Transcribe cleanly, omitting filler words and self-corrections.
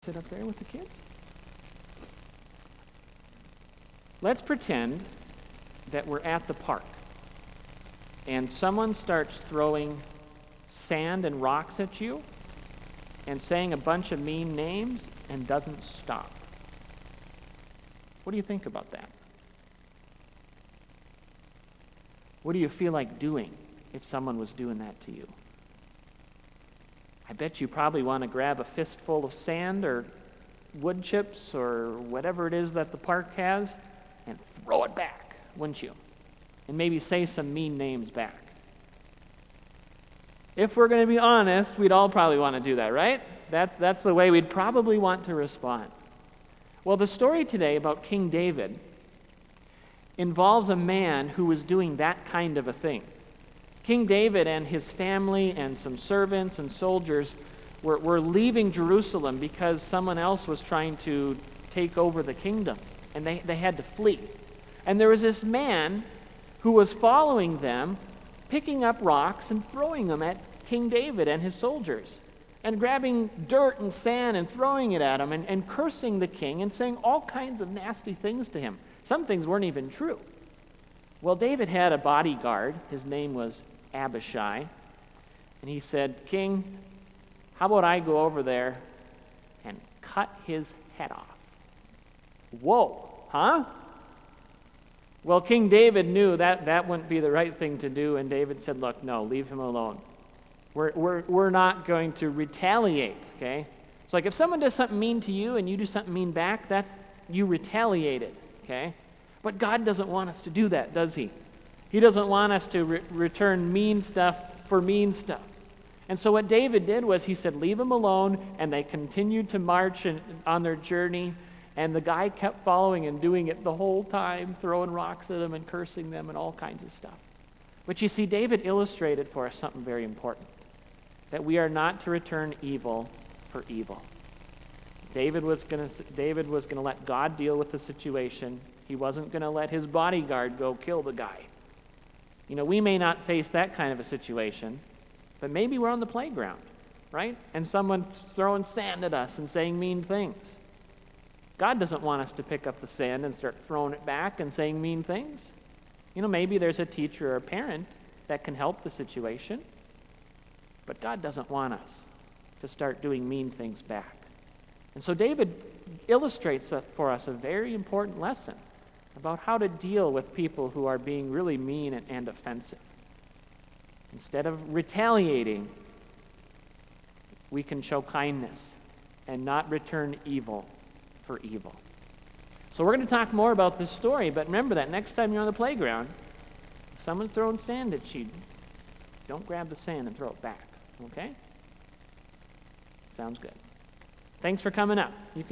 Sit up there with the kids. Let's pretend that we're at the park and someone starts throwing sand and rocks at you and saying a bunch of mean names and doesn't stop. What do you think about that? What do you feel like doing if someone was doing that to you? I bet you probably want to grab a fistful of sand or wood chips or whatever it is that the park has and throw it back, wouldn't you? And maybe say some mean names back. If we're going to be honest, we'd all probably want to do that, right? That's the way we'd probably want to respond. Well, the story today about King David involves a man who was doing that kind of a thing. King David and his family and some servants and soldiers were leaving Jerusalem because someone else was trying to take over the kingdom, and they had to flee. And there was this man who was following them, picking up rocks and throwing them at King David and his soldiers, and grabbing dirt and sand and throwing it at him, and cursing the king and saying all kinds of nasty things to him. Some things weren't even true. Well, David had a bodyguard. His name was Abishai. And he said, "King, how about I go over there and cut his head off?" Whoa, huh? Well, King David knew that wouldn't be the right thing to do, and David said, "Look, no, leave him alone. We're not going to retaliate, okay? It's like if someone does something mean to you and you do something mean back, that's you retaliated, okay? But God doesn't want us to do that, does he? He doesn't want us to return mean stuff for mean stuff. And so what David did was he said, leave him alone, and they continued to march on their journey, and the guy kept following and doing it the whole time, throwing rocks at them and cursing them and all kinds of stuff. But you see, David illustrated for us something very important, that we are not to return evil for evil. David was going to let God deal with the situation. He wasn't going to let his bodyguard go kill the guy. You know, we may not face that kind of a situation, but maybe we're on the playground, right? And someone's throwing sand at us and saying mean things. God doesn't want us to pick up the sand and start throwing it back and saying mean things. You know, maybe there's a teacher or a parent that can help the situation, but God doesn't want us to start doing mean things back. And so David illustrates for us a very important lesson about how to deal with people who are being really mean and offensive. Instead of retaliating, we can show kindness and not return evil for evil. So we're going to talk more about this story, but remember that next time you're on the playground, if someone's throwing sand at you, don't grab the sand and throw it back, okay? Sounds good. Thanks for coming up. You can